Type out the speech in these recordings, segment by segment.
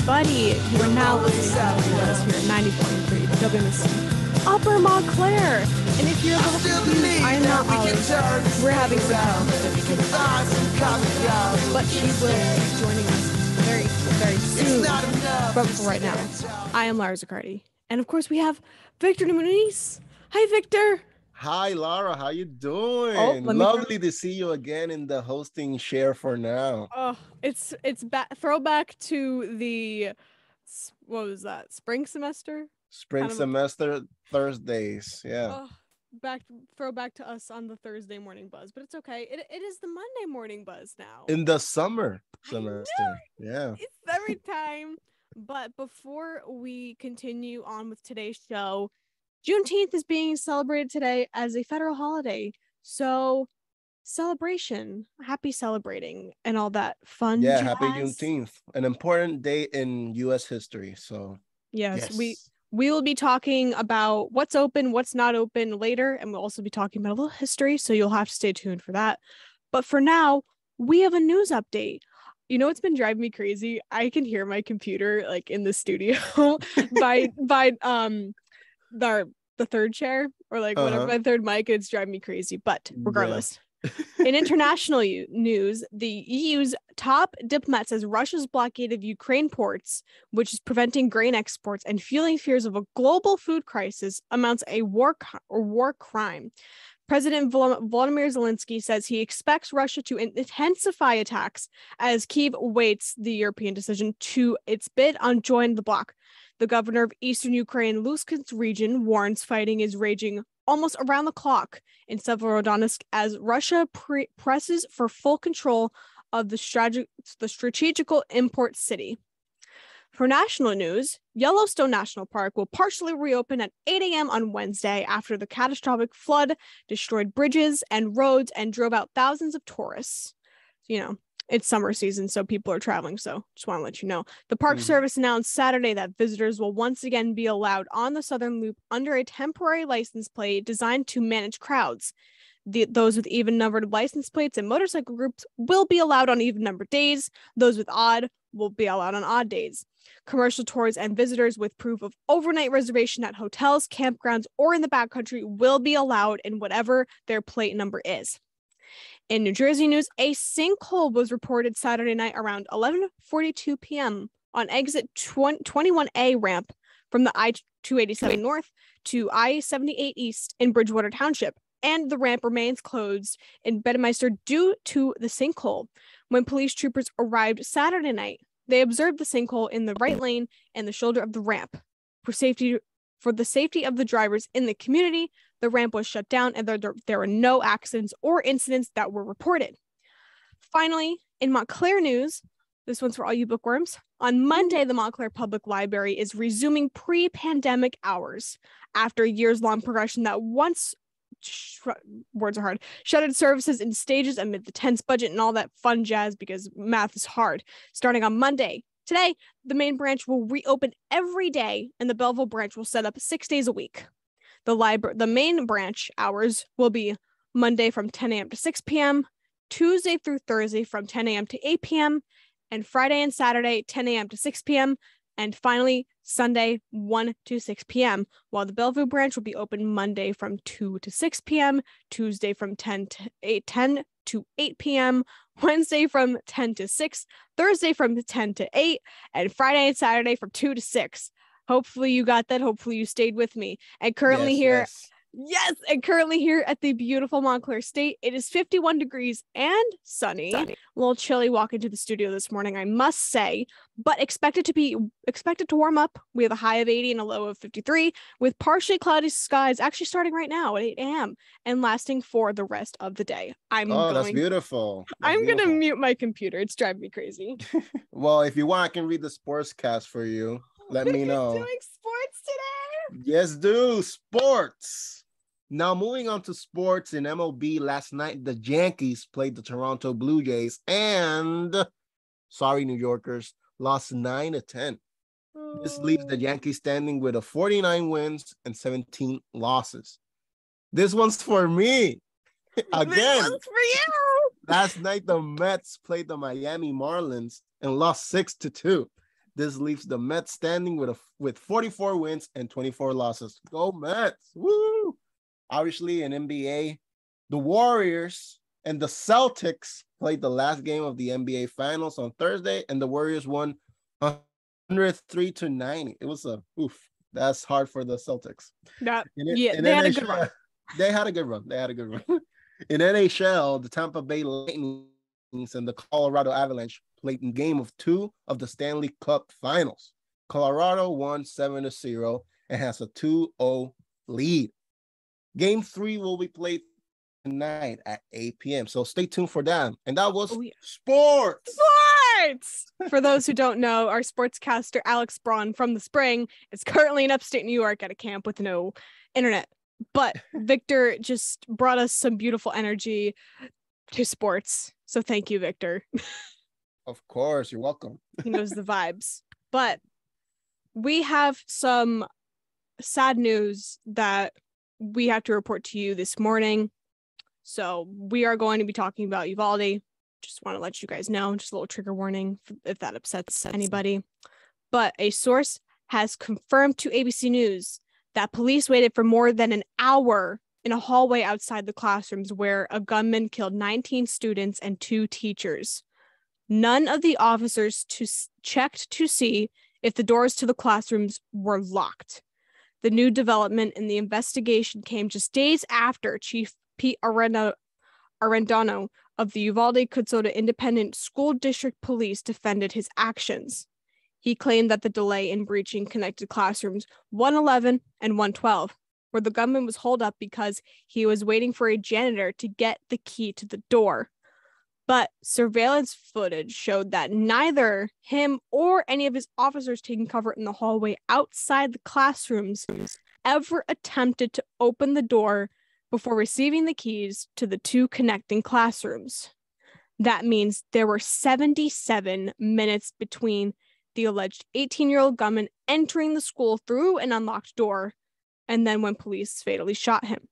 everybody. You are now listening to us here at 94.3 WMSC Upper Montclair. And if you're a little confused, I'm not Ollie. We're having some problems, but she will be joining us very, very soon. But for right now, I am Lara Ziccardi. And of course, we have Victor Muñiz. Hi, Victor. Hi, Lara. How you doing? Lovely to see you again in the hosting chair for now. Oh, it's throwback to the, what was that? Spring semester? Spring semester Thursdays. Yeah. Throwback to us on the Thursday morning buzz, but it's okay. It is the Monday morning buzz now. In the summer semester. Yeah. It's summertime. But before we continue on with today's show, Juneteenth is being celebrated today as a federal holiday. So celebration, happy celebrating and all that fun Yeah, jazz. happy Juneteenth. An important day in U.S. history. So yes. we will be talking about what's open, what's not open later, and we'll also be talking about a little history, so you'll have to stay tuned for that. But for now, we have a news update. You know what's been driving me crazy? I can hear my computer like in the studio by the third chair or like whatever, my third mic. It's driving me crazy. But regardless, in international news, the EU's top diplomat says Russia's blockade of Ukraine ports, which is preventing grain exports and fueling fears of a global food crisis, amounts a war crime. President Volodymyr Zelensky says he expects Russia to intensify attacks as Kyiv awaits the European decision to its bid on joining the bloc. The governor of eastern Ukraine, Luhansk region, warns fighting is raging almost around the clock in Severodonetsk as Russia presses for full control of the strategical import city. For national news, Yellowstone National Park will partially reopen at 8 a.m. on Wednesday after the catastrophic flood destroyed bridges and roads and drove out thousands of tourists. You know, it's summer season, so people are traveling, so just want to let you know. The Park Service announced Saturday that visitors will once again be allowed on the Southern Loop under a temporary license plate designed to manage crowds. Those with even-numbered license plates and motorcycle groups will be allowed on even-numbered days. Those with odd will be allowed on odd days. Commercial tours and visitors with proof of overnight reservation at hotels, campgrounds, or in the backcountry will be allowed in whatever their plate number is. In New Jersey news, a sinkhole was reported Saturday night around 11:42 p.m. on exit 21A ramp from the I-287 North to I-78 East in Bridgewater Township, and the ramp remains closed in Bedminster due to the sinkhole. When police troopers arrived Saturday night, they observed the sinkhole in the right lane and the shoulder of the ramp. For the safety of the drivers in the community, the ramp was shut down and there were no accidents or incidents that were reported. Finally, in Montclair news, this one's for all you bookworms. On Monday, the Montclair Public Library is resuming pre-pandemic hours after a years-long progression that once shuttered services in stages amid the tense budget and all that fun jazz because math is hard. Starting on Monday, today, the main branch will reopen every day and the Belleville branch will set up 6 days a week. The main branch hours will be Monday from 10 a.m. to 6 p.m., Tuesday through Thursday from 10 a.m. to 8 p.m., and Friday and Saturday 10 a.m. to 6 p.m., and finally, Sunday, 1 to 6 p.m., while the Bellevue branch will be open Monday from 2 to 6 p.m., Tuesday from 10 to 8 p.m., Wednesday from 10 to 6, Thursday from 10 to 8, and Friday and Saturday from 2 to 6. Hopefully you got that. Hopefully you stayed with me. And currently and currently here at the beautiful Montclair State, it is 51 degrees and sunny. A little chilly walking to the studio this morning, I must say, but expected to warm up. We have a high of 80 and a low of 53 with partially cloudy skies actually starting right now at 8 a.m. and lasting for the rest of the day. That's beautiful. I'm going to mute my computer. It's driving me crazy. Well, if you want, I can read the sports cast for you. Let me know. You're doing sports today? Yes, do. Sports. Now, moving on to sports in MLB, last night, the Yankees played the Toronto Blue Jays and, sorry, New Yorkers, lost 9-10. This leaves the Yankees standing with 49 wins and 17 losses. This one's for me. Again. This one's for you. Last night, the Mets played the Miami Marlins and lost 6-2. This leaves the Mets standing with 44 wins and 24 losses. Go Mets! Woo! Obviously, in NBA, the Warriors and the Celtics played the last game of the NBA Finals on Thursday, and the Warriors won 103-90. It was a oof. That's hard for the Celtics. They had a good run. They had a good run. In NHL, the Tampa Bay Lightning and the Colorado Avalanche played in game of 2 of the Stanley Cup Finals. Colorado won 7-0 and has a 2-0 lead. Game 3 will be played tonight at 8 p.m. So stay tuned for that. And that was sports. For those who don't know, our sportscaster Alex Braun from the Spring is currently in upstate New York at a camp with no internet. But Victor just brought us some beautiful energy to sports. So thank you, Victor. Of course, you're welcome. He knows the vibes. But we have some sad news that we have to report to you this morning. So we are going to be talking about Uvalde. Just want to let you guys know, just a little trigger warning if that upsets anybody. But a source has confirmed to ABC News that police waited for more than an hour in a hallway outside the classrooms where a gunman killed 19 students and 2 teachers. None of the officers checked to see if the doors to the classrooms were locked. The new development in the investigation came just days after Chief Pete Arendano of the Uvalde Kutztoa Independent School District Police defended his actions. He claimed that the delay in breaching connected classrooms 111 and 112, where the gunman was holed up because he was waiting for a janitor to get the key to the door. But surveillance footage showed that neither him or any of his officers taking cover in the hallway outside the classrooms ever attempted to open the door before receiving the keys to the 2 connecting classrooms. That means there were 77 minutes between the alleged 18-year-old gunman entering the school through an unlocked door and then when police fatally shot him.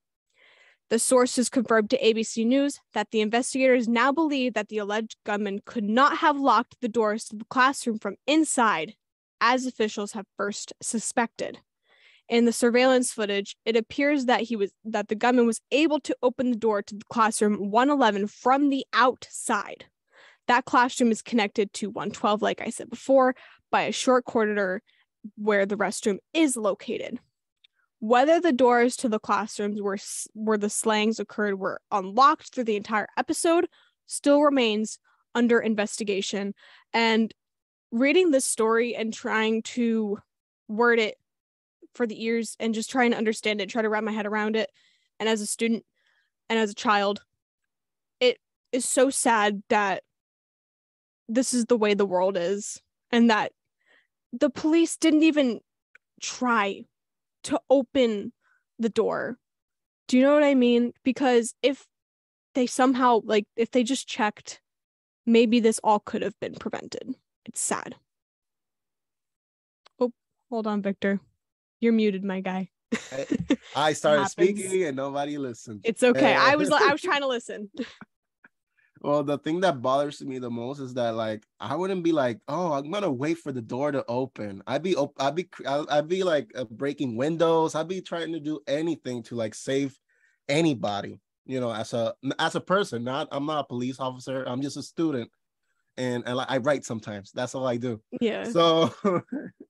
The sources confirmed to ABC News that the investigators now believe that the alleged gunman could not have locked the doors to the classroom from inside, as officials have first suspected. In the surveillance footage, it appears that the gunman was able to open the door to the classroom 111 from the outside. That classroom is connected to 112, like I said before, by a short corridor where the restroom is located. Whether the doors to the classrooms where the slangs occurred were unlocked through the entire episode still remains under investigation. And reading this story and trying to word it for the ears and just trying to understand it, try to wrap my head around it, and as a student and as a child, it is so sad that this is the way the world is and that the police didn't even try to open the door. Do you know what I mean? Because if they somehow, if they just checked, maybe this all could have been prevented. It's sad. Oh, hold on, Victor. You're muted, my guy. I started speaking and nobody listened. It's okay. I was trying to listen. Well, the thing that bothers me the most is that I wouldn't be like, oh, I'm gonna wait for the door to open. I'd be breaking windows. I'd be trying to do anything to save anybody. As a person. I'm not a police officer. I'm just a student, and I write sometimes. That's all I do. Yeah. So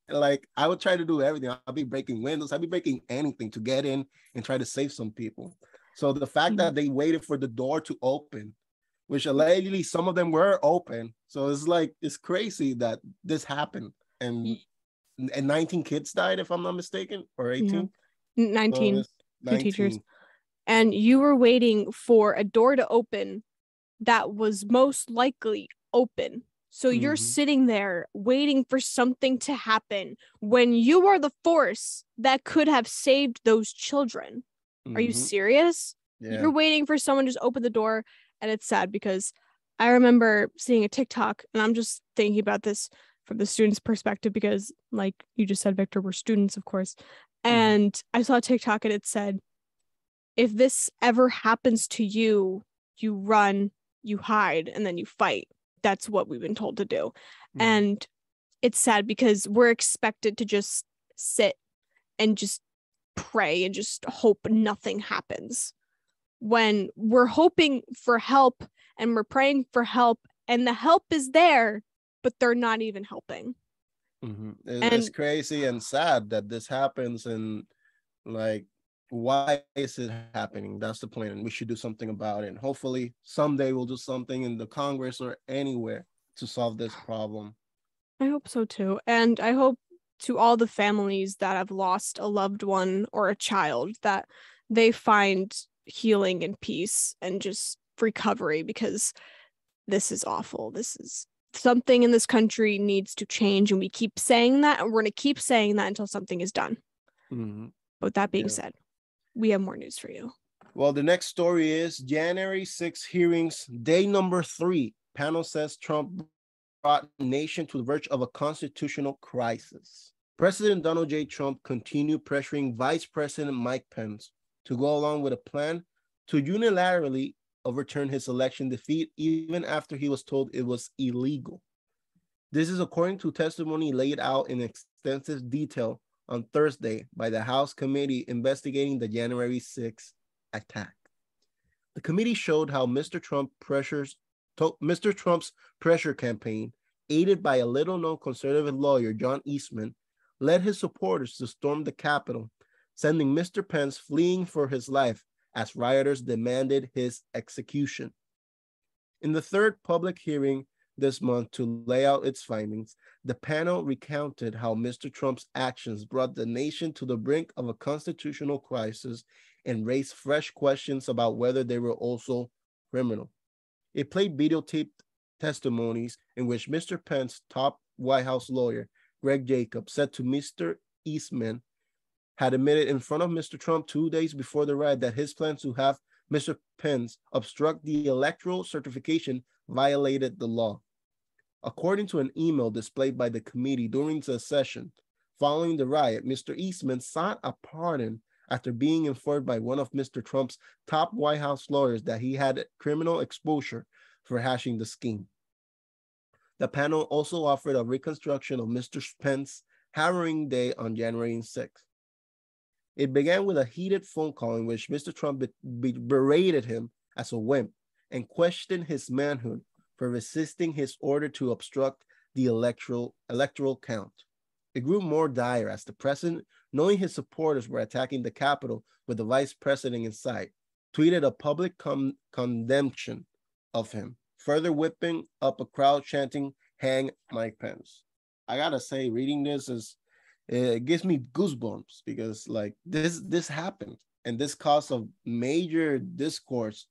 I would try to do everything. I'd be breaking windows. I'd be breaking anything to get in and try to save some people. So the fact that they waited for the door to open, which allegedly some of them were open. So it's crazy that this happened. And 19 kids died, if I'm not mistaken, or 18? Yeah. 19. 2 teachers. And you were waiting for a door to open that was most likely open. So you're sitting there waiting for something to happen when you are the force that could have saved those children. Are you serious? Yeah. You're waiting for someone to just open the door. And it's sad because I remember seeing a TikTok, and I'm just thinking about this from the student's perspective because, like you just said, Victor, we're students, of course. And I saw a TikTok and it said, if this ever happens to you, you run, you hide, and then you fight. That's what we've been told to do. And it's sad because we're expected to just sit and just pray and just hope nothing happens, when we're hoping for help and we're praying for help and the help is there, but they're not even helping. Mm-hmm. It's crazy and sad that this happens, and like, why is it happening? That's the point, and we should do something about it. And hopefully someday we'll do something in the Congress or anywhere to solve this problem. I hope so too. And I hope to all the families that have lost a loved one or a child that they find healing and peace and just recovery, because this is awful. This is something in this country needs to change, and we keep saying that, and we're going to keep saying that until something is done. Mm-hmm. But that being said, we have more news for you. Well, the next story is January 6 hearings, day number 3. Panel says Trump brought nation to the verge of a constitutional crisis. President Donald J. Trump continued pressuring Vice President Mike Pence to go along with a plan to unilaterally overturn his election defeat, even after he was told it was illegal. This is according to testimony laid out in extensive detail on Thursday by the House committee investigating the January 6th attack. The committee showed how Mr. Trump's pressure campaign, aided by a little-known conservative lawyer, John Eastman, led his supporters to storm the Capitol, sending Mr. Pence fleeing for his life as rioters demanded his execution. In the third public hearing this month to lay out its findings, the panel recounted how Mr. Trump's actions brought the nation to the brink of a constitutional crisis and raised fresh questions about whether they were also criminal. It played videotaped testimonies in which Mr. Pence's top White House lawyer, Greg Jacobs, said to Mr. Eastman had admitted in front of Mr. Trump 2 days before the riot that his plans to have Mr. Pence obstruct the electoral certification violated the law. According to an email displayed by the committee during the session following the riot, Mr. Eastman sought a pardon after being informed by one of Mr. Trump's top White House lawyers that he had criminal exposure for hashing the scheme. The panel also offered a reconstruction of Mr. Pence's harrowing day on January 6th. It began with a heated phone call in which Mr. Trump berated him as a wimp and questioned his manhood for resisting his order to obstruct the electoral count. It grew more dire as the president, knowing his supporters were attacking the Capitol with the vice president in sight, tweeted a public condemnation of him, further whipping up a crowd chanting, "Hang Mike Pence." I gotta say, reading this it gives me goosebumps because like this happened and this caused a major discourse.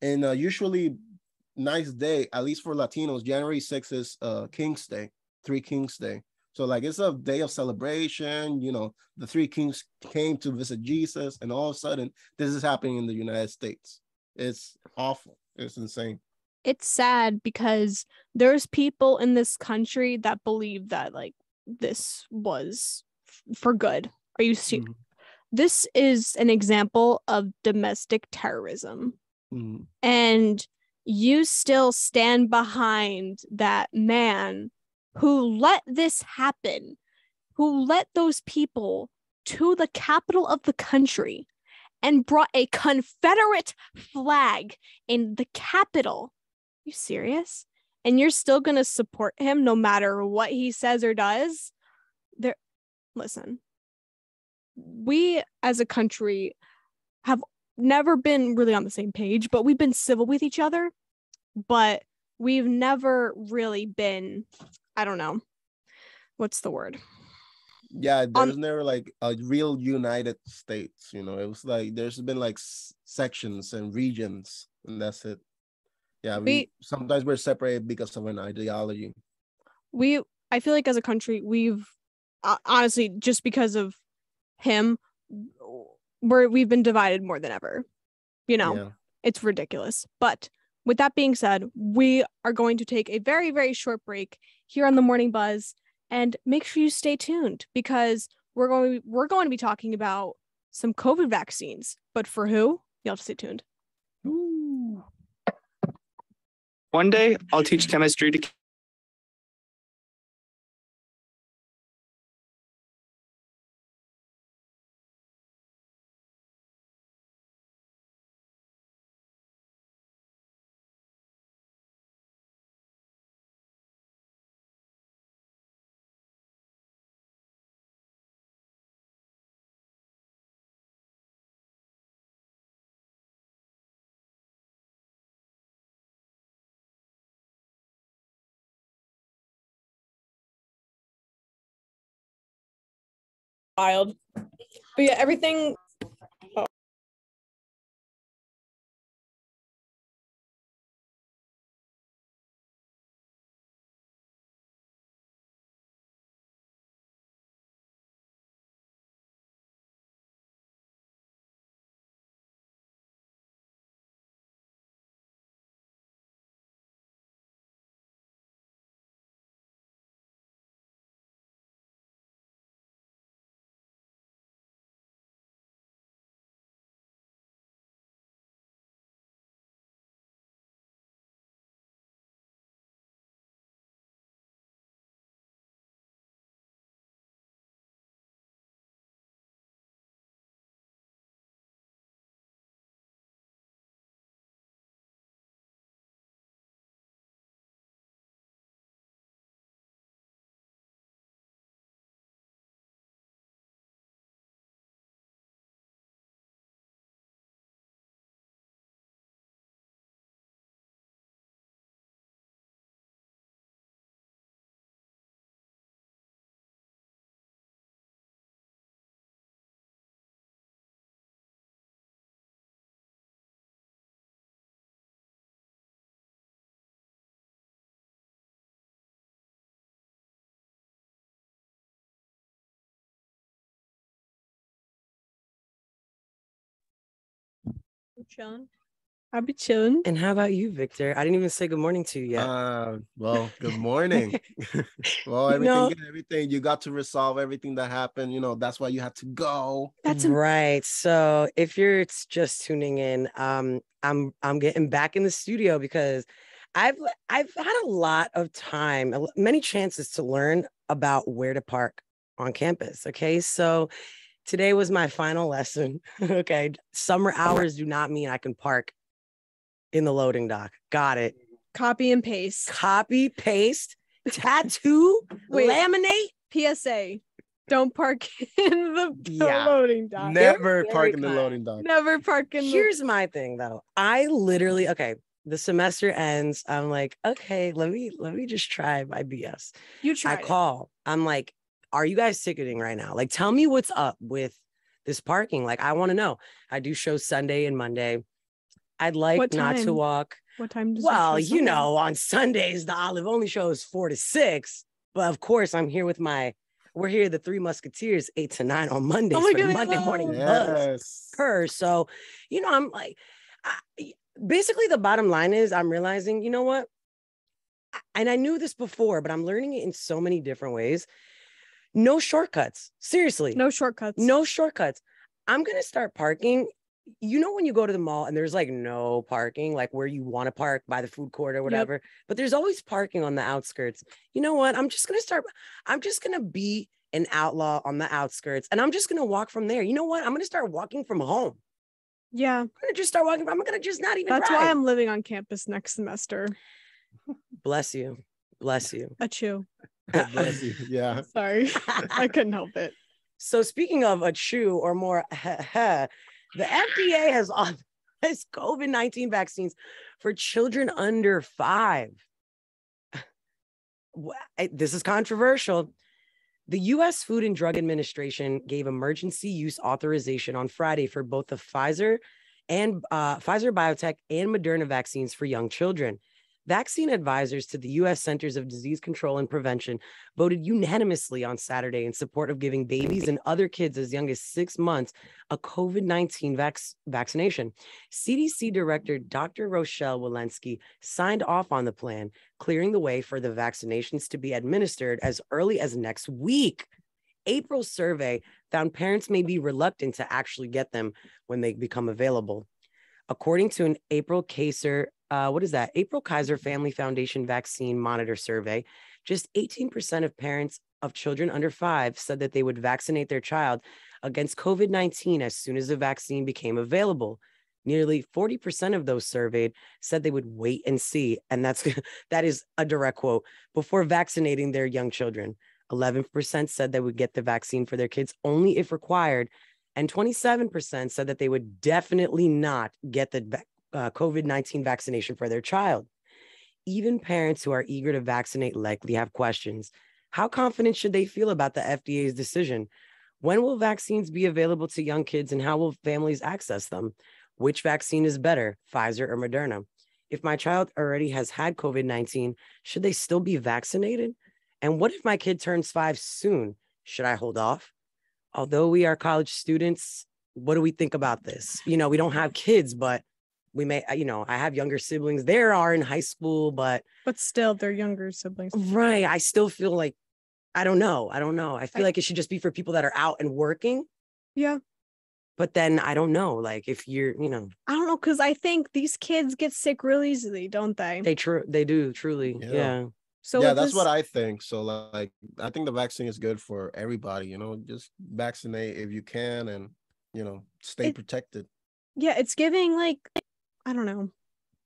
And usually nice day, at least for Latinos, January 6th is King's Day, Three Kings Day. So like it's a day of celebration, you know, the three kings came to visit Jesus, and all of a sudden this is happening in the United States. It's awful. It's insane. It's sad because there's people in this country that believe that like this was for good. Are you serious? Mm-hmm. This is an example of domestic terrorism. Mm-hmm. And you still stand behind that man who let this happen, who let those people to the capital of the country and brought a Confederate flag in the Capitol. Are you serious? And you're still going to support him no matter what he says or does? Listen, we as a country have never been really on the same page, but we've been civil with each other, but we've never really been, I don't know, what's the word? Yeah, there's never like a real United States, you know. It was like there's been like sections and regions, and that's it. Yeah, sometimes we're separated because of an ideology. I feel like as a country, we've honestly, just because of him, we've been divided more than ever. You know, It's ridiculous. But with that being said, we are going to take a very, very short break here on the Morning Buzz, and make sure you stay tuned because we're going to be talking about some COVID vaccines. But for who? You'll have to stay tuned. Ooh. One day, I'll teach chemistry to wild. But yeah, everything. Oh. Chilling. I'll be chilling. And how about you, Victor? I didn't even say good morning to you yet. Well, good morning. Well, everything you got to resolve everything that happened. That's why you had to go. That's right. So if you're just tuning in, I'm getting back in the studio because I've had a lot of time, many chances to learn about where to park on campus. Okay, so today was my final lesson. Okay, summer hours do not mean I can park in the loading dock. Got it. Copy and paste. Copy, paste, tattoo, laminate. PSA. Don't park in the loading dock. Never park in the loading dock. Never park in Here's my thing though. I literally, the semester ends. I'm like, okay, let me just try my BS. You try. I call. I'm like, are you guys ticketing right now? Like, tell me what's up with this parking. Like, I want to know. I do shows Sunday and Monday. I'd like not to walk. What time does on Sundays, the Olive only show is 4 to 6. But of course, we're here, the Three Musketeers, 8 to 9 on Mondays for the Monday morning buzz. So, I'm like, basically the bottom line is I'm realizing, you know what? And I knew this before, but I'm learning it in so many different ways. No shortcuts. Seriously. No shortcuts. No shortcuts. I'm going to start parking. When you go to the mall and there's like no parking, like where you want to park by the food court or whatever, but there's always parking on the outskirts. You know what? I'm just going to be an outlaw on the outskirts and I'm just going to walk from there. You know what? I'm going to start walking from home. Yeah. I'm going to just start walking. I'm going to just not even That's drive. why I'm living on campus next semester. Bless you. Bless you. Achoo. Bless you. Yeah. Sorry. I couldn't help it. So speaking of achoo or more, the FDA has authorized COVID-19 vaccines for children under 5. This is controversial. The U.S. Food and Drug Administration gave emergency use authorization on Friday for both the Pfizer Biotech and Moderna vaccines for young children. Vaccine advisors to the U.S. Centers of Disease Control and Prevention voted unanimously on Saturday in support of giving babies and other kids as young as 6 months a COVID-19 vaccination. CDC Director Dr. Rochelle Walensky signed off on the plan, clearing the way for the vaccinations to be administered as early as next week. April's survey found parents may be reluctant to actually get them when they become available. According to an April Kaiser Family Foundation Vaccine Monitor survey, just 18% of parents of children under 5 said that they would vaccinate their child against COVID-19 as soon as the vaccine became available. Nearly 40% of those surveyed said they would wait and see, and that is a direct quote, before vaccinating their young children. 11% said they would get the vaccine for their kids only if required, and 27% said that they would definitely not get the COVID-19 vaccination for their child. Even parents who are eager to vaccinate likely have questions. How confident should they feel about the FDA's decision? When will vaccines be available to young kids and how will families access them? Which vaccine is better, Pfizer or Moderna? If my child already has had COVID-19, should they still be vaccinated? And what if my kid turns 5 soon? Should I hold off? Although we are college students, what do we think about this? We don't have kids, but we may, I have younger siblings. They are in high school, but still they're younger siblings. Right. I still feel like, I don't know. I feel like it should just be for people that are out and working. Yeah. But then I don't know, like if you're, I don't know, because I think these kids get sick real easily, don't they? They do, truly. Yeah. So yeah, that's what I think. So like, I think the vaccine is good for everybody, just vaccinate if you can and, stay protected. Yeah, it's giving like, I don't know,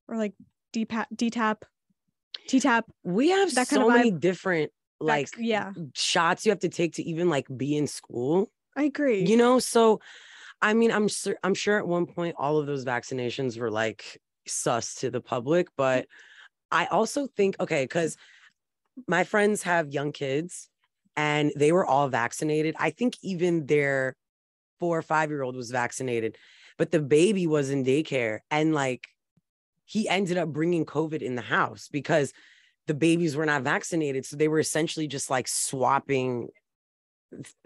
or like DTaP. We have that so many different like shots you have to take to even like be in school. I agree. So I mean, I'm sure at one point all of those vaccinations were like sus to the public, but I also think, okay, because my friends have young kids and they were all vaccinated. I think even their 4 or 5-year-old was vaccinated, but the baby was in daycare and like he ended up bringing COVID in the house because the babies were not vaccinated. So they were essentially just like swapping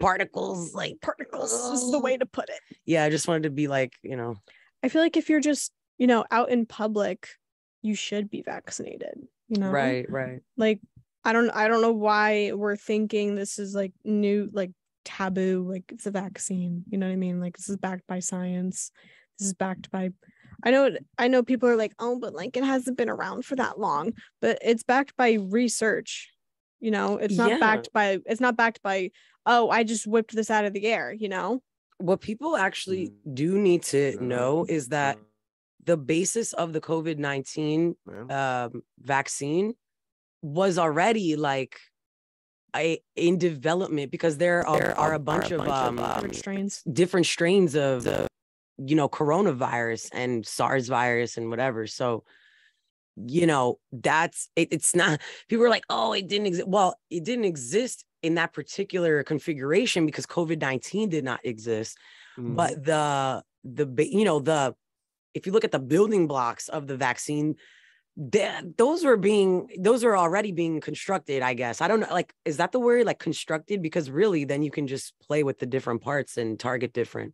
particles. This is the way to put it. Yeah, I just wanted to be like, I feel like if you're just, out in public, you should be vaccinated, Right. Like, I don't know why we're thinking this is like new, like taboo, like it's a vaccine, you know what I mean? Like this is backed by science. This is backed by, I know people are like, oh, but like it hasn't been around for that long, but it's backed by research. It's not backed by, oh, I just whipped this out of the air, What people actually do need to know is that the basis of the COVID-19 vaccine was already like in development because there are a bunch of different strains of coronavirus and SARS virus and whatever. So that's it's not, people are like, oh, it didn't exist. Well, it didn't exist in that particular configuration because COVID-19 did not exist. But if you look at the building blocks of the vaccine, those are already being constructed, I guess. I don't know, like, is that the word, like constructed? Because really then you can just play with the different parts and target different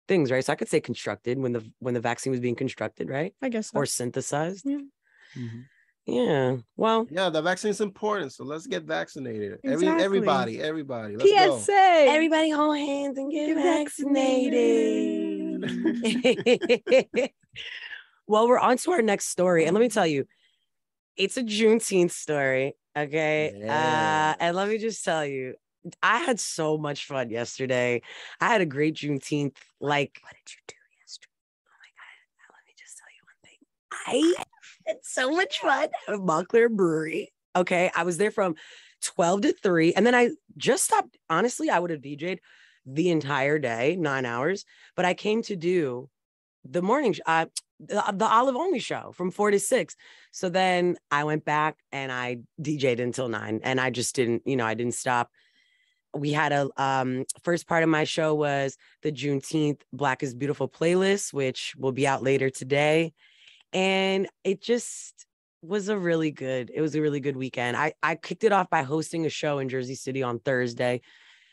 things, right? So I could say constructed when the vaccine was being constructed, right? I guess so. Or synthesized. Yeah. Mm-hmm. Yeah. Well, yeah, the vaccine is important, so let's get vaccinated. Exactly. Everybody, let's PSA. go. Everybody hold hands and get vaccinated. Well, we're on to our next story, and let me tell you, it's a Juneteenth story. Okay. Yeah. And let me just tell you, I had so much fun yesterday. I had a great Juneteenth. Like, what did you do yesterday? Oh my God. Let me just tell you one thing. I had so much fun at Montclair Brewery. Okay. I was there from 12 to 3. And then I just stopped. Honestly, I would have DJ'd the entire day, 9 hours. But I came to do the morning, the Olive Only show from 4 to 6. So then I went back and I DJ'd until 9. And I just didn't, I didn't stop. We had a first part of my show was the Juneteenth Black is Beautiful playlist, which will be out later today. And it just was a really good weekend. I kicked it off by hosting a show in Jersey City on Thursday.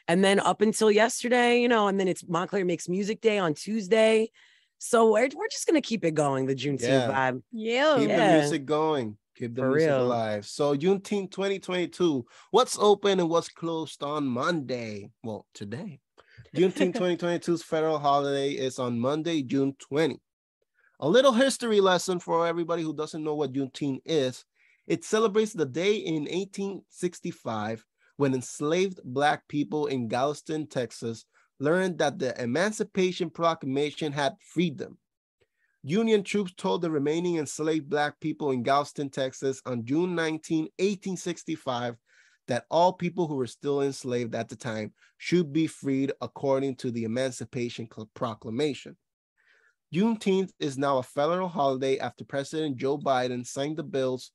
And then up until yesterday, and then it's Montclair Makes Music Day on Tuesday. So we're just going to keep it going, the Juneteenth vibe. Yeah. Keep the music going. Keep the music alive. So Juneteenth 2022, what's open and what's closed on Monday? Well, today. Juneteenth 2022's federal holiday is on Monday, June 20. A little history lesson for everybody who doesn't know what Juneteenth is. It celebrates the day in 1865 when enslaved Black people in Galveston, Texas, learned that the Emancipation Proclamation had freed them. Union troops told the remaining enslaved Black people in Galveston, Texas on June 19, 1865, that all people who were still enslaved at the time should be freed according to the Emancipation Proclamation. Juneteenth is now a federal holiday after President Joe Biden signed the bills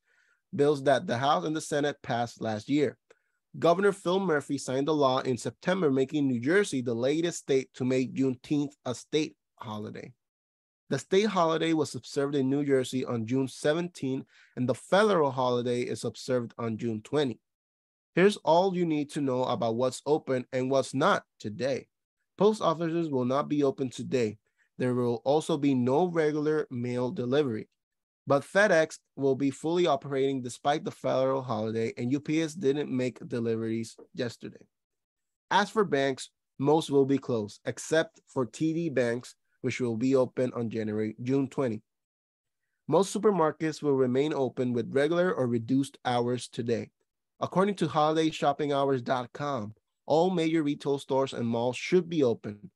that the House and the Senate passed last year. Governor Phil Murphy signed a law in September making New Jersey the latest state to make Juneteenth a state holiday. The state holiday was observed in New Jersey on June 17, and the federal holiday is observed on June 20. Here's all you need to know about what's open and what's not today. Post offices will not be open today. There will also be no regular mail delivery. But FedEx will be fully operating despite the federal holiday, and UPS didn't make deliveries yesterday. As for banks, most will be closed, except for TD Banks, which will be open on June 20. Most supermarkets will remain open with regular or reduced hours today. According to holidayshoppinghours.com, all major retail stores and malls should be open,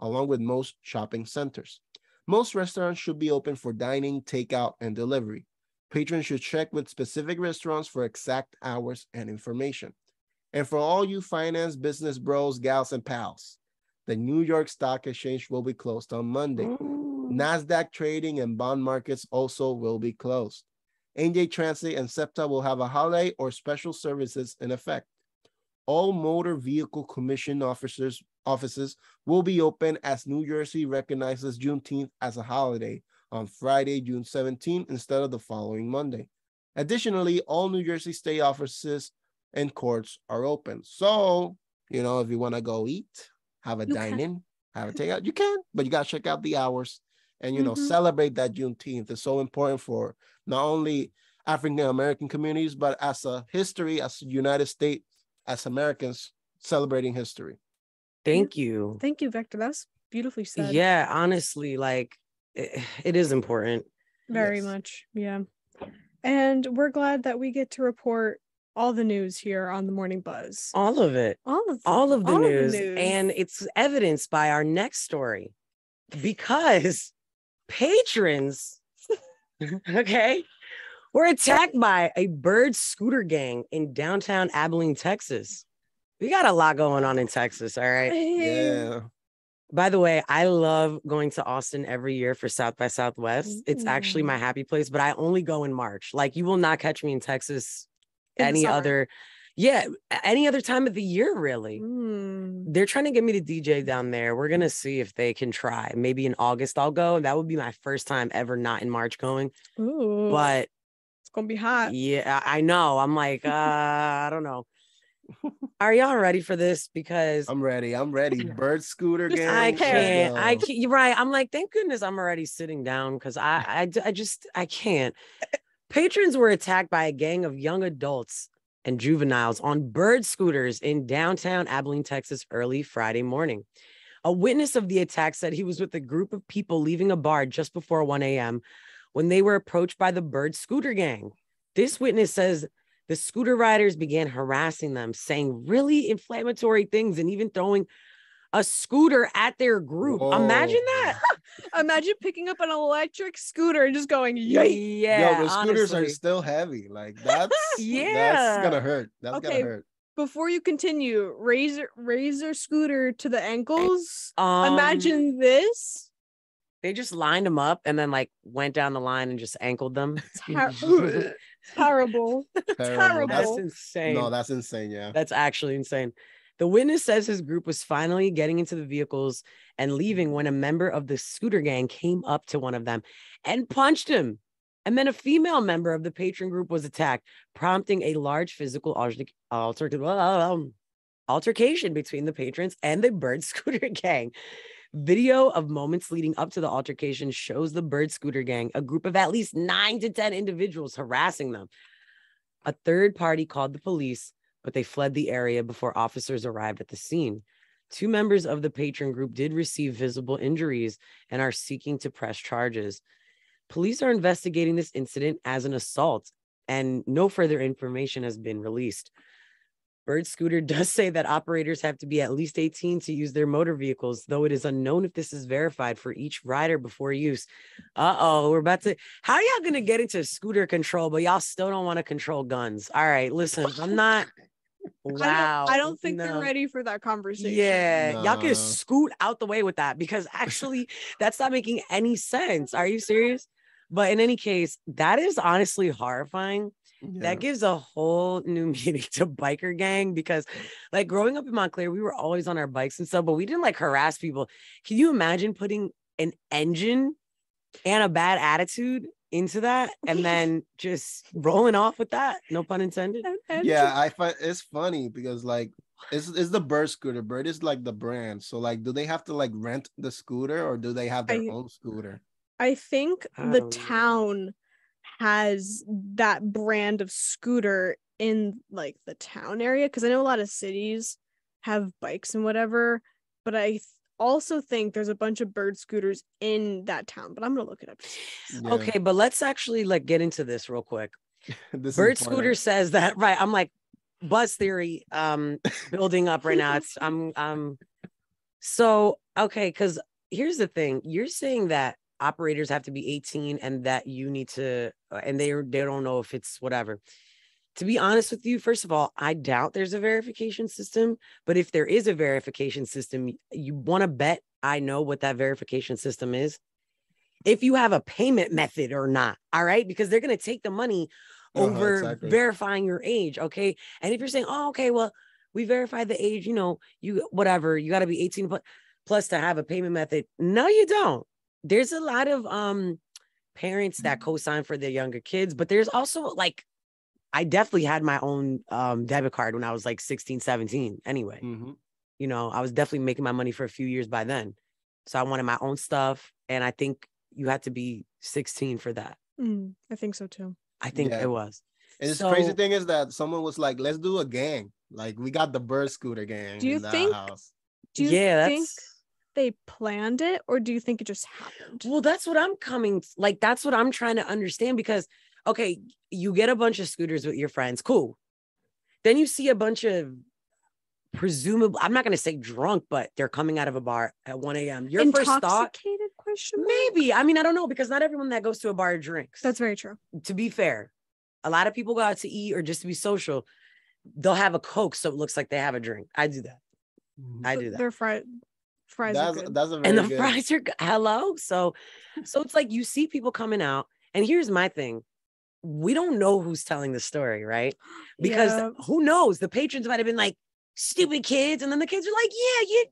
along with most shopping centers. Most restaurants should be open for dining, takeout, and delivery. Patrons should check with specific restaurants for exact hours and information. And for all you finance business bros, gals, and pals, the New York Stock Exchange will be closed on Monday. NASDAQ trading and bond markets also will be closed. NJ Transit and SEPTA will have a holiday or special services in effect. All motor vehicle commission offices will be open as New Jersey recognizes Juneteenth as a holiday on Friday, June 17, instead of the following Monday. Additionally, all New Jersey state offices and courts are open. So, if you want to go eat, have a dine-in, have a takeout, you can, but you got to check out the hours and, celebrate that Juneteenth. It's so important for not only African-American communities, but as a history, as the United States, as Americans celebrating history. Thank you. Thank you, Victor. That's beautifully said. Yeah, honestly, it is important. Very much. Yeah. And we're glad that we get to report all the news here on the Morning Buzz. All of it. All of the news. And it's evidenced by our next story. Because patrons, were attacked by a bird scooter gang in downtown Abilene, Texas. We got a lot going on in Texas, all right? Yeah. By the way, I love going to Austin every year for South by Southwest. It's actually my happy place, but I only go in March. You will not catch me in Texas any other time of the year, really. They're trying to get me to DJ down there. We're going to see if they can try. Maybe in August I'll go. That would be my first time ever not in March going. Ooh, but it's going to be hot. Yeah, I know. I'm like, I don't know. Are y'all ready for this? Because I'm ready. Bird scooter gang. I can't. You're right. I'm like, thank goodness I'm already sitting down because I can't. Patrons were attacked by a gang of young adults and juveniles on bird scooters in downtown Abilene, Texas, early Friday morning. A witness of the attack said he was with a group of people leaving a bar just before 1 a.m. when they were approached by the bird scooter gang. This witness says the scooter riders began harassing them, saying really inflammatory things and even throwing a scooter at their group. Whoa. Imagine that. Imagine picking up an electric scooter and just going, yay. Yeah, the scooters are still heavy. That's that's gonna hurt. That's gonna hurt. Before you continue, razor scooter to the ankles. Imagine this. They just lined them up and then went down the line and just ankled them. Terrible. That's insane. No, that's insane. Yeah, that's actually insane. The witness says his group was finally getting into the vehicles and leaving when a member of the scooter gang came up to one of them and punched him. And then a female member of the patron group was attacked, prompting a large physical altercation between the patrons and the bird scooter gang. Video of moments leading up to the altercation shows the bird scooter gang, a group of at least 9 to 10 individuals, harassing them. A third party called the police, but they fled the area before officers arrived at the scene. 2 members of the patron group did receive visible injuries and are seeking to press charges. Police are investigating this incident as an assault, and no further information has been released. Bird Scooter does say that operators have to be at least 18 to use their motor vehicles, though it is unknown if this is verified for each rider before use. We're about to... How are y'all going to get into scooter control, but y'all still don't want to control guns? All right, listen, I'm not... Wow. I don't think they're ready for that conversation. Yeah, y'all can scoot out the way with that because actually that's not making any sense. Are you serious? But in any case, that is honestly horrifying. That gives a whole new meaning to biker gang, because like growing up in Montclair, we were always on our bikes and stuff, but we didn't like harass people. Can you imagine putting an engine and a bad attitude into that and then just rolling off with that? No pun intended. Yeah, I find it's funny because like it's the Bird scooter. Bird is like the brand. So like, do they have to like rent the scooter or do they have their own scooter? I think the town has that brand of scooter in like the town area, because I know a lot of cities have bikes and whatever, but I also think there's a bunch of Bird scooters in that town, but I'm gonna look it up. Yeah. Okay, but let's actually like get into this real quick. Bird scooter says that, right? I'm like buzz theory building up right now. It's so okay, because here's the thing. You're saying that operators have to be 18 and that you need to, and they don't know if it's whatever. To be honest with you, first of all, I doubt there's a verification system, but if there is a verification system, you want to bet I know what that verification system is. If you have a payment method or not, all right? Because they're going to take the money over verifying your age, okay? And if you're saying, oh, okay, well, we verified the age, you whatever, you got to be 18 plus to have a payment method. No, you don't. There's a lot of parents that co-sign for their younger kids, but there's also like, I definitely had my own debit card when I was like 16, 17 anyway. I was definitely making my money for a few years by then. So I wanted my own stuff. And I think you had to be 16 for that. I think so too. I think it was. And the crazy thing is that someone was like, let's do a gang. Like we got the Bird scooter gang in the house. Do you think they planned it, or do you think it just happened? Well, that's what I'm trying to understand, because okay, you get a bunch of scooters with your friends, cool. Then you see a bunch of presumably, I'm not going to say drunk, but they're coming out of a bar at 1 a.m. Your first thought, question mark? Maybe. I mean, I don't know, because not everyone that goes to a bar drinks. That's very true. To be fair, a lot of people go out to eat or just to be social. They'll have a Coke so it looks like they have a drink. I do that. Their fries are good. That's a very and the good. fries are hello. So it's like you see people coming out, and here's my thing. We don't know who's telling the story, right? Because who knows? The patrons might have been like, stupid kids, and then the kids are like, yeah, you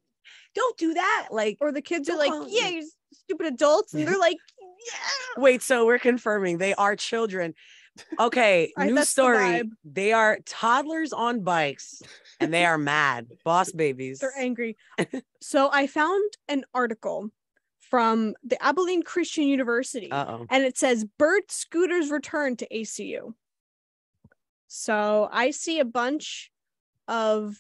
don't do that. Like, or the kids are like, yeah, you stupid adults, and they're like, yeah. Wait, so we're confirming they are children. Okay, new story. They are toddlers on bikes, and they are mad. Boss babies. They're angry. So I found an article from the Abilene Christian University, and it says Bird scooters return to ACU. So I see a bunch of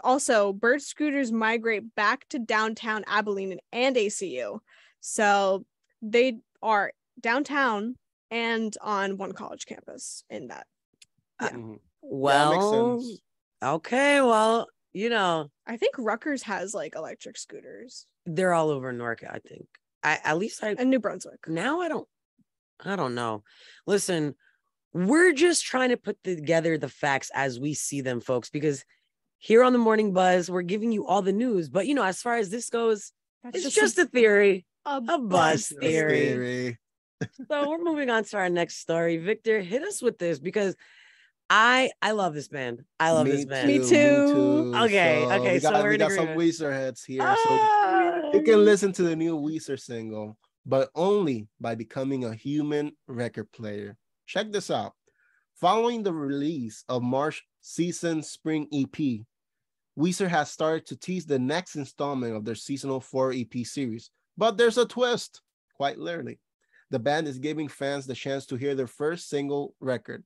also Bird scooters migrate back to downtown Abilene and ACU. So they are downtown and on one college campus in that. Well, that makes sense. Okay, well, I think Rutgers has like electric scooters. They're all over Norca, I think. And New Brunswick. Now I don't know. Listen, we're just trying to put together the facts as we see them, folks, because here on the Morning Buzz, we're giving you all the news. But as far as this goes, it's just a theory. A buzz theory. So we're moving on to our next story. Victor, hit us with this, because I love this band. I love this band. Me too. Okay. So we got some Weezer heads here. So you can listen to the new Weezer single, but only by becoming a human record player. Check this out. Following the release of March season spring EP, Weezer has started to tease the next installment of their seasonal 4 EP series. But there's a twist, quite literally. The band is giving fans the chance to hear their first single record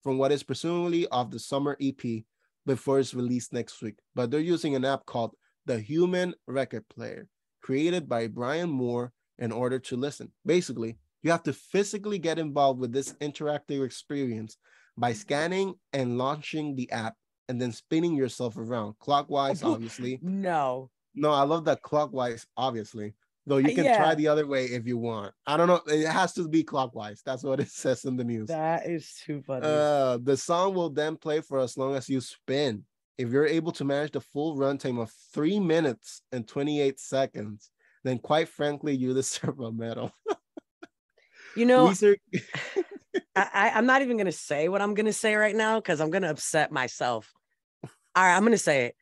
from what is presumably of the summer EP before it's released next week. But they're using an app called the Human Record Player, created by Brian Moore in order to listen. Basically, you have to physically get involved with this interactive experience by scanning and launching the app and then spinning yourself around clockwise, obviously. No, I love that clockwise, obviously. Though you can try the other way if you want. I don't know. It has to be clockwise. That's what it says in the news. That is too funny. The song will then play for as long as you spin. If you're able to manage the full runtime of 3 minutes and 28 seconds, then quite frankly, you deserve a medal. Weezer... I'm not even gonna say what I'm gonna say right now because I'm gonna upset myself. All right, I'm gonna say it.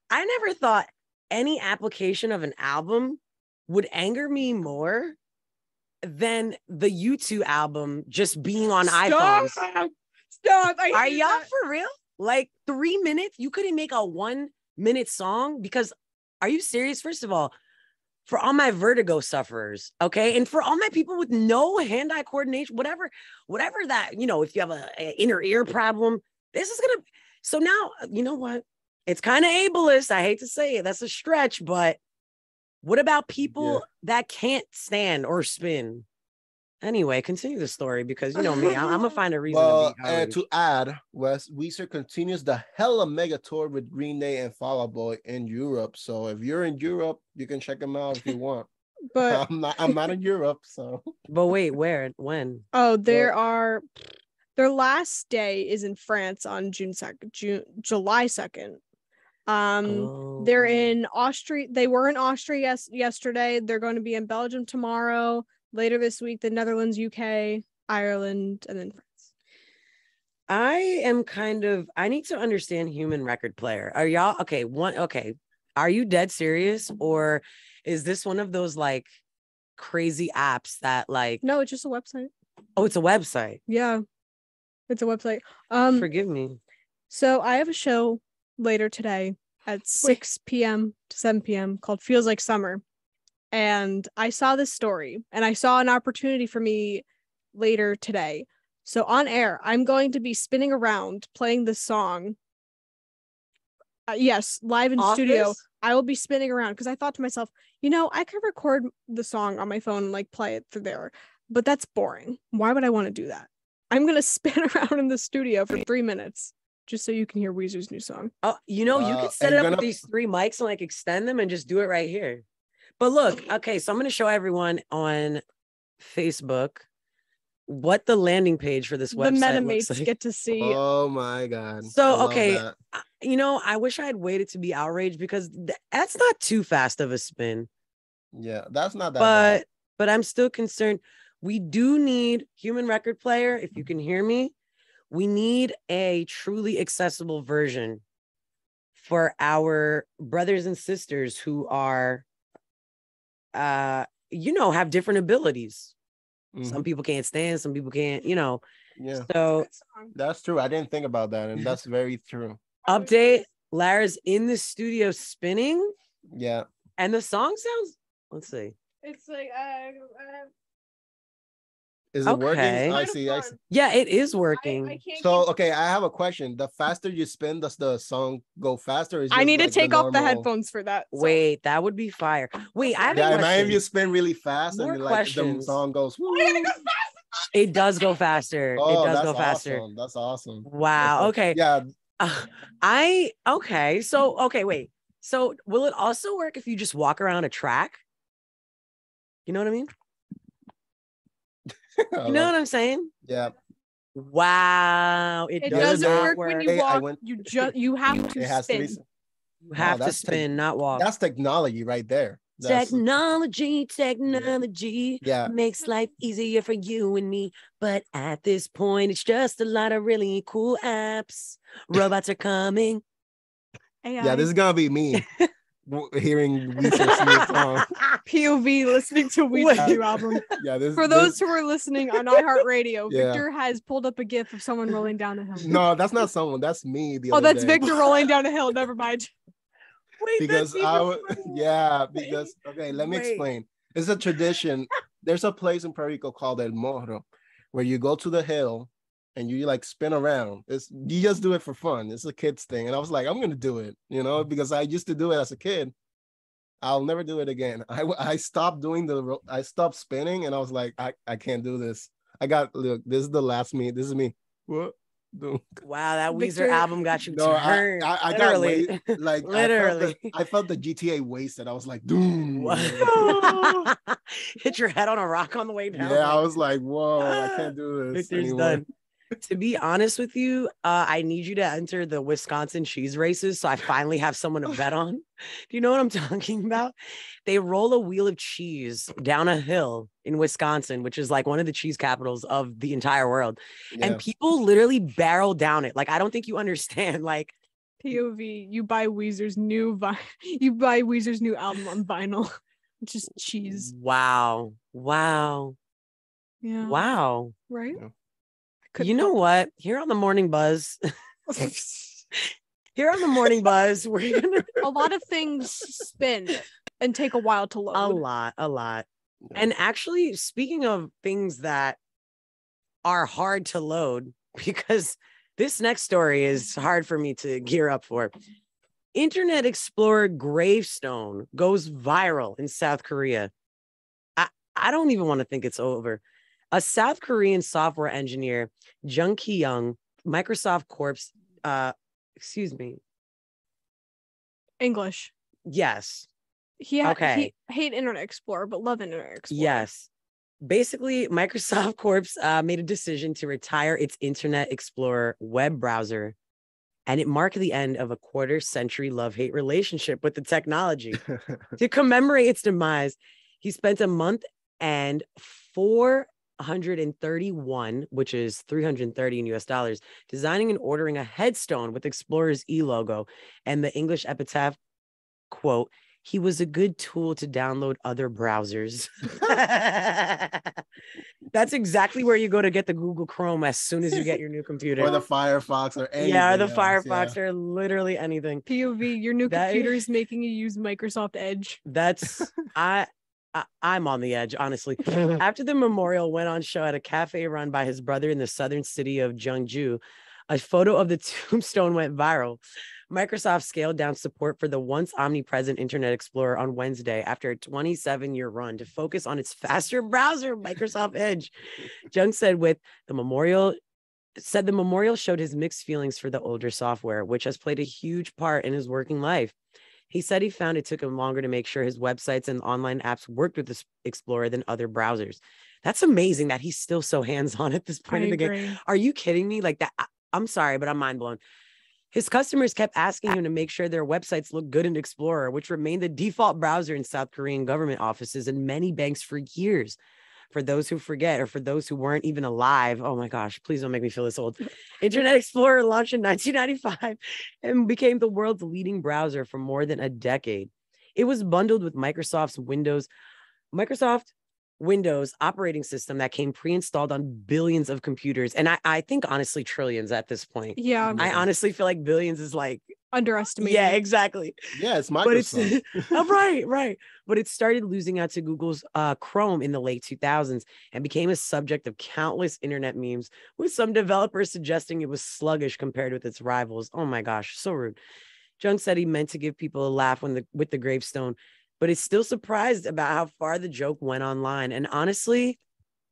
I never thought any application of an album would anger me more than the U2 album just being on iPhones. Stop! Are y'all for real? Like 3 minutes? You couldn't make a 1 minute song? Because are you serious? First of all, for all my vertigo sufferers, okay, and for all my people with no hand-eye coordination, whatever that, if you have a inner ear problem, this is gonna. So now, you know what? It's kind of ableist. I hate to say it. That's a stretch, but what about people that can't stand or spin? Anyway, continue the story because you know me. I'm gonna find a reason to be outraged. To add, Weezer continues the Hella Mega Tour with Green Day and Fall Out Boy in Europe. So if you're in Europe, you can check them out if you want. But I'm not in Europe, so. But wait, where? When? Oh, their last day is in France on July 2nd. They're in Austria. They were in Austria yesterday. They're going to be in Belgium tomorrow. Later this week, the Netherlands, UK, Ireland, and then France. I need to understand Human Record Player. Are y'all okay? Are you dead serious? Or is this one of those like crazy apps that like? No, it's just a website. Oh, it's a website. Yeah, it's a website. Forgive me. So I have a show later today at 6 p.m. to 7 p.m. called Feels Like Summer. And I saw this story and I saw an opportunity for me later today. So on air, I'm going to be spinning around playing this song. Yes, live in studio. I will be spinning around because I thought to myself, I could record the song on my phone and like play it through there, but that's boring. Why would I want to do that? I'm going to spin around in the studio for 3 minutes just so you can hear Weezer's new song. Oh, you could set it up with these 3 mics and like extend them and just do it right here. But look, okay, so I'm going to show everyone on Facebook what the landing page for this website MetaMates looks like. Get to see. Oh my God. So, okay, I wish I had waited to be outraged because that's not too fast of a spin. Yeah, that's not that bad. But I'm still concerned. We do need Human Record Player, if you can hear me. We need a truly accessible version for our brothers and sisters who are have different abilities. Mm-hmm. Some people can't stand, some people can't, Yeah. So that's true. I didn't think about that, and that's very true. Update: Lara's in the studio spinning. Yeah. And the song sounds, let's see. It's like is it working? I see. Yeah, it is working. I have a question. The faster you spin, does the song go faster? I need to take off the headphones for that. So. Wait, that would be fire. Wait, I have a question. Imagine if you spin really fast More and questions. The song goes. It does go faster. Oh, it does go faster. Awesome. That's awesome. Wow. Okay. Yeah. Wait. So will it also work if you just walk around a track? You know what I mean? You know what I'm saying? Yeah. Wow. It doesn't work when you walk. You have to spin. You have to spin, not walk. That's technology right there. Technology makes life easier for you and me. But at this point, it's just a lot of really cool apps. Robots are coming. AI. Yeah, this is gonna be me hearing Weezer's new song. POV listening to Weezer's new album. Yeah, for those who are listening on iHeartRadio, Victor has pulled up a GIF of someone rolling down a hill. No, that's not someone. That's me. That's Victor rolling down a hill. Never mind. Wait, because let me explain. It's a tradition. There's a place in Puerto Rico called El Morro, where you go to the hill and you like spin around. You just do it for fun. It's a kid's thing. And I was like, I'm gonna do it, because I used to do it as a kid. I'll never do it again. I stopped I stopped spinning, and I was like, I can't do this. Look, this is the last me. This is me. What? Wow, that Weezer album got you turned. I literally. got like literally. I felt the GTA wasted. I was like, doom. Hit your head on a rock on the way down. Yeah, I was like, whoa, I can't do this. Victor's anymore. done. To be honest with you, I need you to enter the Wisconsin cheese races so I finally have someone to bet on. Do you know what I'm talking about? They roll a wheel of cheese down a hill in Wisconsin, which is like one of the cheese capitals of the entire world. Yeah. And people literally barrel down it. Like, I don't think you understand. Like, POV, you buy Weezer's new album on vinyl, which is cheese. wow. Yeah. Wow. Right? Yeah. You know what? Here on the Morning Buzz, we're gonna A lot of things spin and take a while to load. a lot. Yeah. And actually, speaking of things that are hard to load, because this next story is hard for me to gear up for. Internet Explorer gravestone goes viral in South Korea. I don't even want to think it's over. A South Korean software engineer, Jung Ki-young, Microsoft Corp's, English. Yes. He Okay. hate Internet Explorer, but love Internet Explorer. Yes. Basically, Microsoft Corp's made a decision to retire its Internet Explorer web browser, and it marked the end of a quarter-century love-hate relationship with the technology. To commemorate its demise, he spent a month and 431, which is 330 in US dollars, designing and ordering a headstone with Explorer's E logo and the English epitaph, quote, "He was a good tool to download other browsers." That's exactly where you go to get the Google Chrome as soon as you get your new computer. Or the Firefox or anything. Yeah, or the else, Firefox yeah. or literally anything. POV, your new That- computer is making you use Microsoft Edge. That's I'm on the edge, honestly. After the memorial went on show at a cafe run by his brother in the southern city of Jeonju, a photo of the tombstone went viral. Microsoft scaled down support for the once omnipresent Internet Explorer on Wednesday after a 27-year run to focus on its faster browser, Microsoft Edge. Jung said the memorial showed his mixed feelings for the older software, which has played a huge part in his working life. He said he found it took him longer to make sure his websites and online apps worked with the Explorer than other browsers. That's amazing that he's still so hands-on at this point in the game. Are you kidding me? Like that? I'm sorry, but I'm mind blown. His customers kept asking him to make sure their websites look good in Explorer, which remained the default browser in South Korean government offices and many banks for years. For those who forget, or for those who weren't even alive, oh my gosh, please don't make me feel this old. Internet Explorer launched in 1995 and became the world's leading browser for more than a decade. It was bundled with Microsoft Windows operating system that came pre-installed on billions of computers. And I think honestly, trillions at this point. Yeah. I honestly feel like billions is like underestimated. Yeah, exactly. Yeah, it's Microsoft. But right. But it started losing out to Google's Chrome in the late 2000s and became a subject of countless internet memes, with some developers suggesting it was sluggish compared with its rivals. Oh my gosh, so rude. Jung said he meant to give people a laugh with the gravestone, but is still surprised about how far the joke went online. And honestly,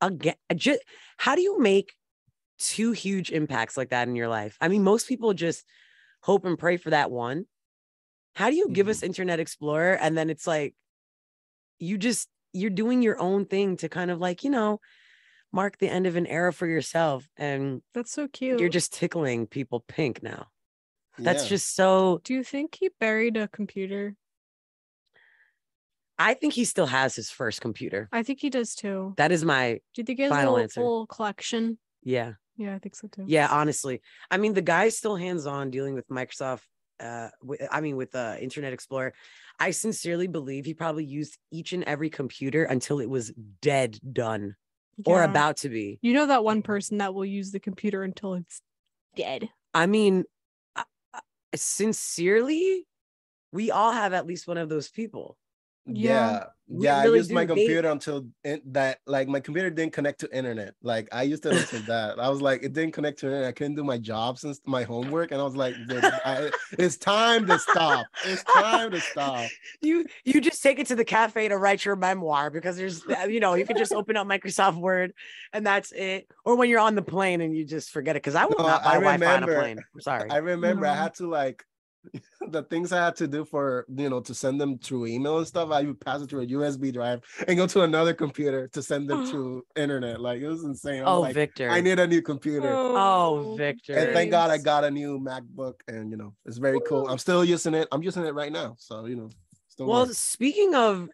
again, how do you make two huge impacts like that in your life? I mean, most people just hope and pray for that one. How do you give us Internet Explorer and then it's like you're doing your own thing to kind of like, mark the end of an era for yourself, and that's so cute. You're just tickling people pink now. That's just so. Do you think he buried a computer? I think he still has his first computer. I think he does too. That is my Do you think he has final a answer. full collection? Yeah. Yeah, I think so too. Yeah, honestly. I mean, the guy's still hands-on dealing with Microsoft, with Internet Explorer. I sincerely believe he probably used each and every computer until it was done or about to be. You know that one person that will use the computer until it's dead. I mean, sincerely, we all have at least one of those people. Yeah, I used my computer until my computer didn't connect to internet. Like I used to listen to that. I was like, it didn't connect to internet. I couldn't do my job since my homework, and I was like, it's time to stop. It's time to stop. You just take it to the cafe to write your memoir because there's you can just open up Microsoft Word and that's it. Or when you're on the plane and you just forget it, because I will not buy Wi-Fi on a plane. I'm sorry. I remember I had to the things I had to do for, to send them through email and stuff, I would pass it through a USB drive and go to another computer to send them to internet. Like, it was insane. I'm like, Victor. I need a new computer. Oh, Victor. And thank God I got a new MacBook, and, it's very cool. I'm still using it. I'm using it right now. So, still works. Speaking of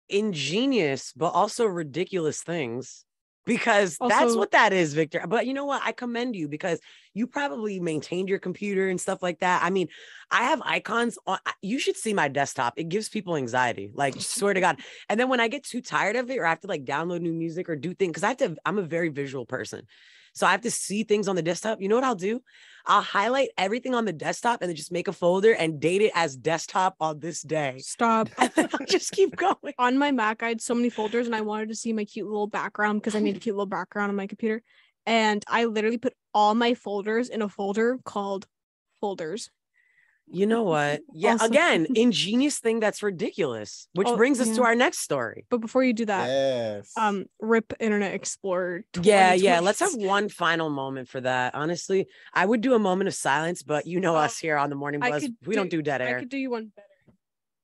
ingenious, but also ridiculous things, because that's what that is, Victor. But you know what? I commend you because you probably maintained your computer and stuff like that. I mean, I have icons on. You should see my desktop. It gives people anxiety. Like, swear to God. And then when I get too tired of it, or I have to like download new music or do things, because I'm a very visual person. So I have to see things on the desktop. You know what I'll do? I'll highlight everything on the desktop and then just make a folder and date it as desktop on this day. Stop. And then I'll just keep going. On my Mac, I had so many folders and I wanted to see my cute little background because I made a cute little background on my computer. And I literally put all my folders in a folder called folders. You know what? Yeah, Also, again, ingenious thing that's ridiculous, which brings us to our next story. But before you do that, yes. RIP Internet Explorer. Yeah. Let's have one final moment for that. Honestly, I would do a moment of silence, but us here on the Morning Buzz, we don't do dead air. I could do you one better.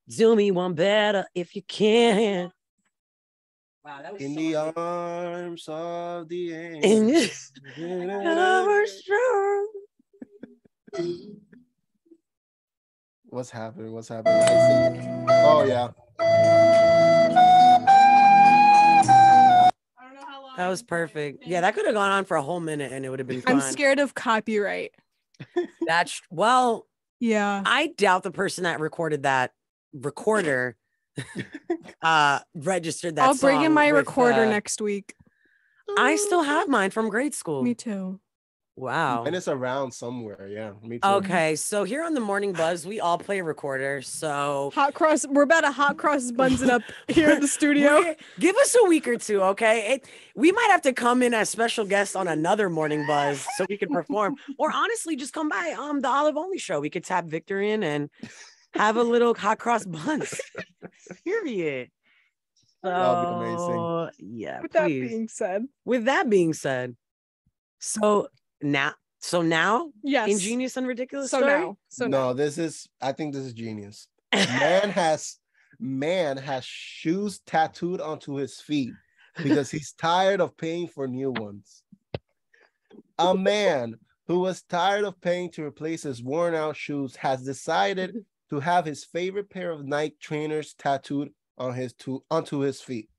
Do me one better if you can. Wow, that was in the arms of the angels. What's happening? Oh, yeah. I don't know how long. That was perfect. Yeah, that could have gone on for a whole minute and it would have been fun. I'm scared of copyright. Yeah. I doubt the person that recorded that recorder registered that I'll bring song in my with, recorder next week. I still have mine from grade school. Me too. Wow. And it's around somewhere. Yeah, me too. Okay, so here on the Morning Buzz, we all play a recorder. So we're about to hot cross buns it up here in the studio. Give us a week or two, okay? We might have to come in as special guests on another Morning Buzz so we can perform. Or honestly, just come by the Olive Only show. We could tap Victor in and have a little hot cross buns. Period. So, that would be amazing. Yeah. With that being said. So now, yes, ingenious and ridiculous story? I think this is genius. Man has shoes tattooed onto his feet because he's tired of paying for new ones. A man who was tired of paying to replace his worn out shoes has decided to have his favorite pair of Nike trainers tattooed onto his feet.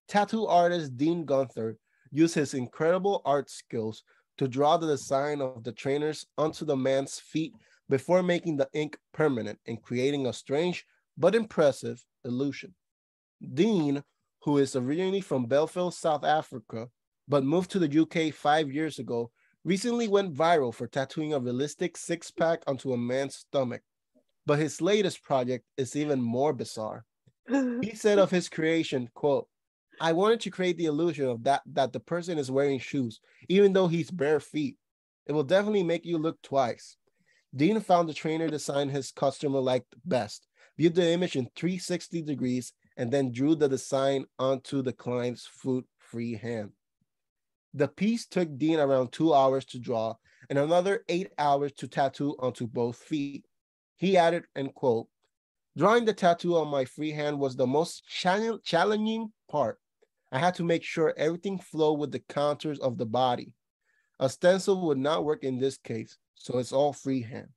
Tattoo artist Dean Gunther used his incredible art skills to draw the design of the trainers onto the man's feet before making the ink permanent and creating a strange but impressive illusion. Dean, who is originally from Belfield, South Africa, but moved to the UK 5 years ago, recently went viral for tattooing a realistic six-pack onto a man's stomach. But his latest project is even more bizarre. He said of his creation, quote, "I wanted to create the illusion of that the person is wearing shoes, even though he's bare feet. It will definitely make you look twice." Dean found the trainer design his customer liked best, viewed the image in 360 degrees, and then drew the design onto the client's foot-free hand. The piece took Dean around 2 hours to draw and another 8 hours to tattoo onto both feet. He added, and quote, "Drawing the tattoo on my free hand was the most challenging part. I had to make sure everything flowed with the contours of the body. A stencil would not work in this case, so it's all freehand."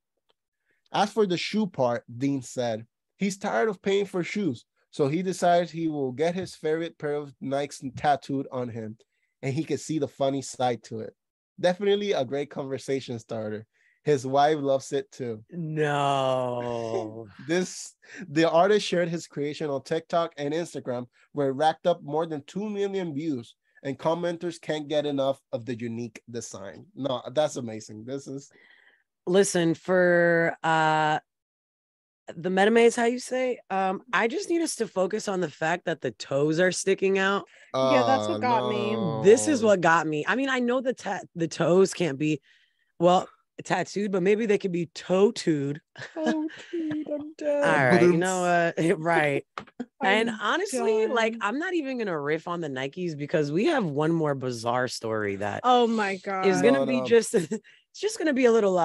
As for the shoe part, Dean said, he's tired of paying for shoes, so he decides he will get his favorite pair of Nikes tattooed on him, and he can see the funny side to it. Definitely a great conversation starter. His wife loves it too. No. The artist shared his creation on TikTok and Instagram, where it racked up more than 2 million views, and commenters can't get enough of the unique design. No, that's amazing. Listen, for the metamaze, how you say, I just need us to focus on the fact that the toes are sticking out. Yeah, that's what got me. This is what got me. I mean, I know the toes can't be, tattooed, but maybe they could be toe-tooed. I'm dead. All right, you know what? Right. And honestly, I'm not even gonna riff on the Nikes because we have one more bizarre story that oh my god is gonna be just it's just gonna be a little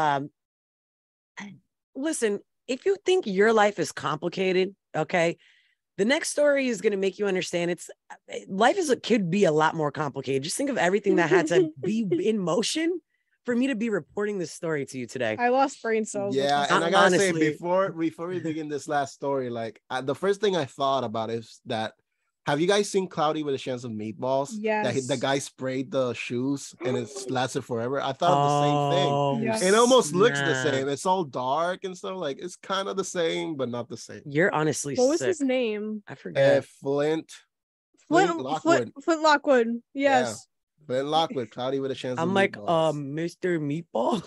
listen, if you think your life is complicated, okay, the next story is going to make you understand could be a lot more complicated. Just think of everything that had to be in motion for me to be reporting this story to you today. I lost brain cells. Yeah, and I gotta say, before we begin this last story, like the first thing I thought about is that, have you guys seen Cloudy with a Chance of Meatballs? Yes. That the guy sprayed the shoes and it's lasted forever. I thought of the same thing. Yes. It almost looks the same. It's all dark and stuff. Like it's kind of the same, but not the same. You're honestly What was sick. his name? I forget. Flint Lockwood. Flint Lockwood. Yes. Yeah. Flint Lockwood, Cloudy with a Chance of Meatballs. I'm like, Mr. Meatball.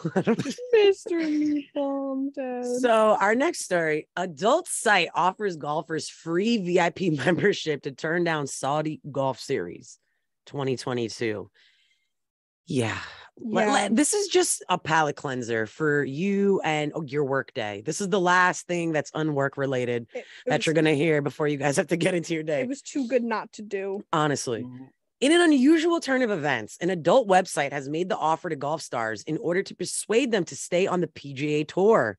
Mr. Meatball, I'm dead. So our next story, adult site offers golfers free VIP membership to turn down Saudi Golf Series 2022. Yeah. This is just a palate cleanser for you and your work day. This is the last thing that's unwork related that you're going to hear before you guys have to get into your day. It was too good not to do. Honestly. In an unusual turn of events, an adult website has made the offer to golf stars in order to persuade them to stay on the PGA Tour.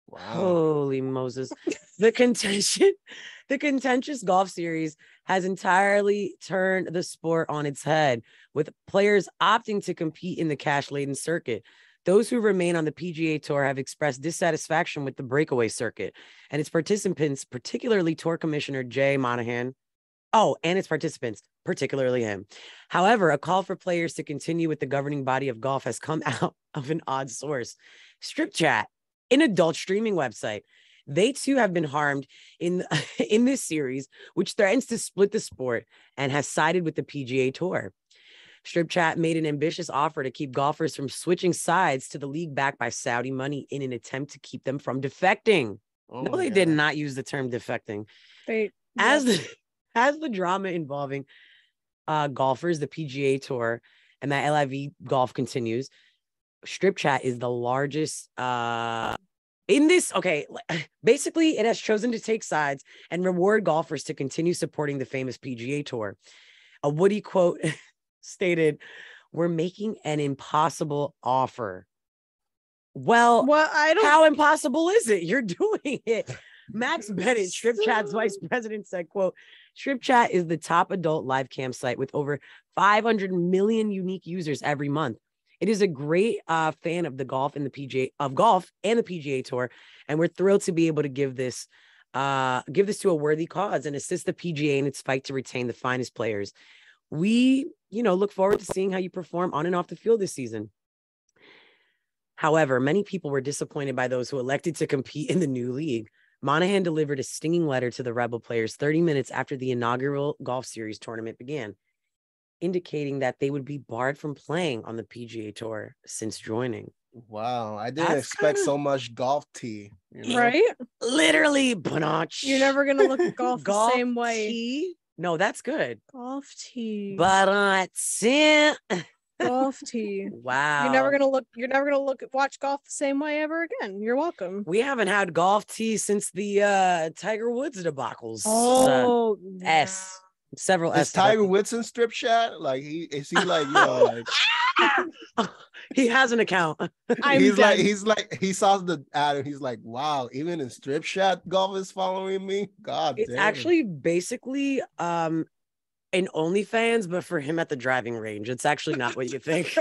Wow. Holy Moses. The contentious golf series has entirely turned the sport on its head, with players opting to compete in the cash-laden circuit. Those who remain on the PGA Tour have expressed dissatisfaction with the breakaway circuit and its participants, particularly Tour Commissioner Jay Monahan. Oh, and its participants, particularly him. However, a call for players to continue with the governing body of golf has come out of an odd source. Strip Chat, an adult streaming website. They too have been harmed in this series, which threatens to split the sport and has sided with the PGA Tour. Strip Chat made an ambitious offer to keep golfers from switching sides to the league backed by Saudi money in an attempt to keep them from defecting. No, they did not use the term defecting. As the drama involving golfers, the PGA Tour, and that LIV golf continues, Strip Chat is the largest in this. Okay, basically, it has chosen to take sides and reward golfers to continue supporting the famous PGA Tour. A Woody quote stated, "We're making an impossible offer." Well, how impossible is it? You're doing it. Max Bennett, Strip Chat's vice president, said, quote, "Strip Chat is the top adult live cam site with over 500 million unique users every month. It is a great fan of the golf and the PGA Tour, and we're thrilled to be able to give this to a worthy cause and assist the PGA in its fight to retain the finest players. We, look forward to seeing how you perform on and off the field this season." However, many people were disappointed by those who elected to compete in the new league. Monahan delivered a stinging letter to the Rebel players 30 minutes after the inaugural golf series tournament began, indicating that they would be barred from playing on the PGA Tour since joining. Wow, I didn't expect so much golf tea. Right? Literally, you're never going to look at golf the same way. Tea? No, that's good. Golf tea. Golf tea. Wow. You're never gonna watch golf the same way ever again. You're welcome. We haven't had golf tea since the Tiger Woods debacles. Oh, Several S. Is Tiger Woods in Strip Chat? Like he he has an account. He saw the ad and he's like, wow, even in Strip Chat, golf is following me. God, it's actually basically an OnlyFans, but for him at the driving range. It's actually not what you think.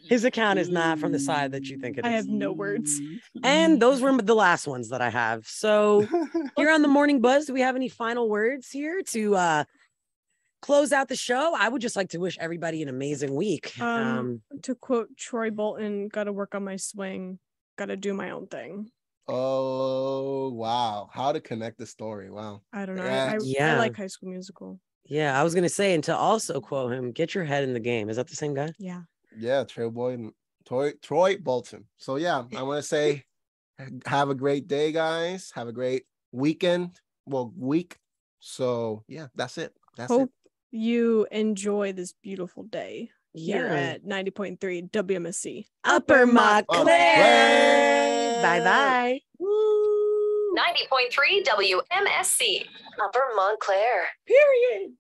His account is not from the side that you think it is. I have no words. And those were the last ones that I have. So here on the Morning Buzz, do we have any final words here to close out the show? I would just like to wish everybody an amazing week. To quote Troy Bolton, gotta work on my swing, gotta do my own thing. Oh, wow. How to connect the story. Wow. I don't know. I like High School Musical. Yeah, I was going to say, and to also quote him, get your head in the game. Is that the same guy? Yeah. Yeah, Troy Bolton. So, yeah, I want to say have a great day, guys. Have a great weekend. Well, week. So, yeah, that's it. Hope you enjoy this beautiful day here at 90.3 WMSC. Upper Montclair. Bye-bye. 90.3 WMSC. Upper Montclair. Period.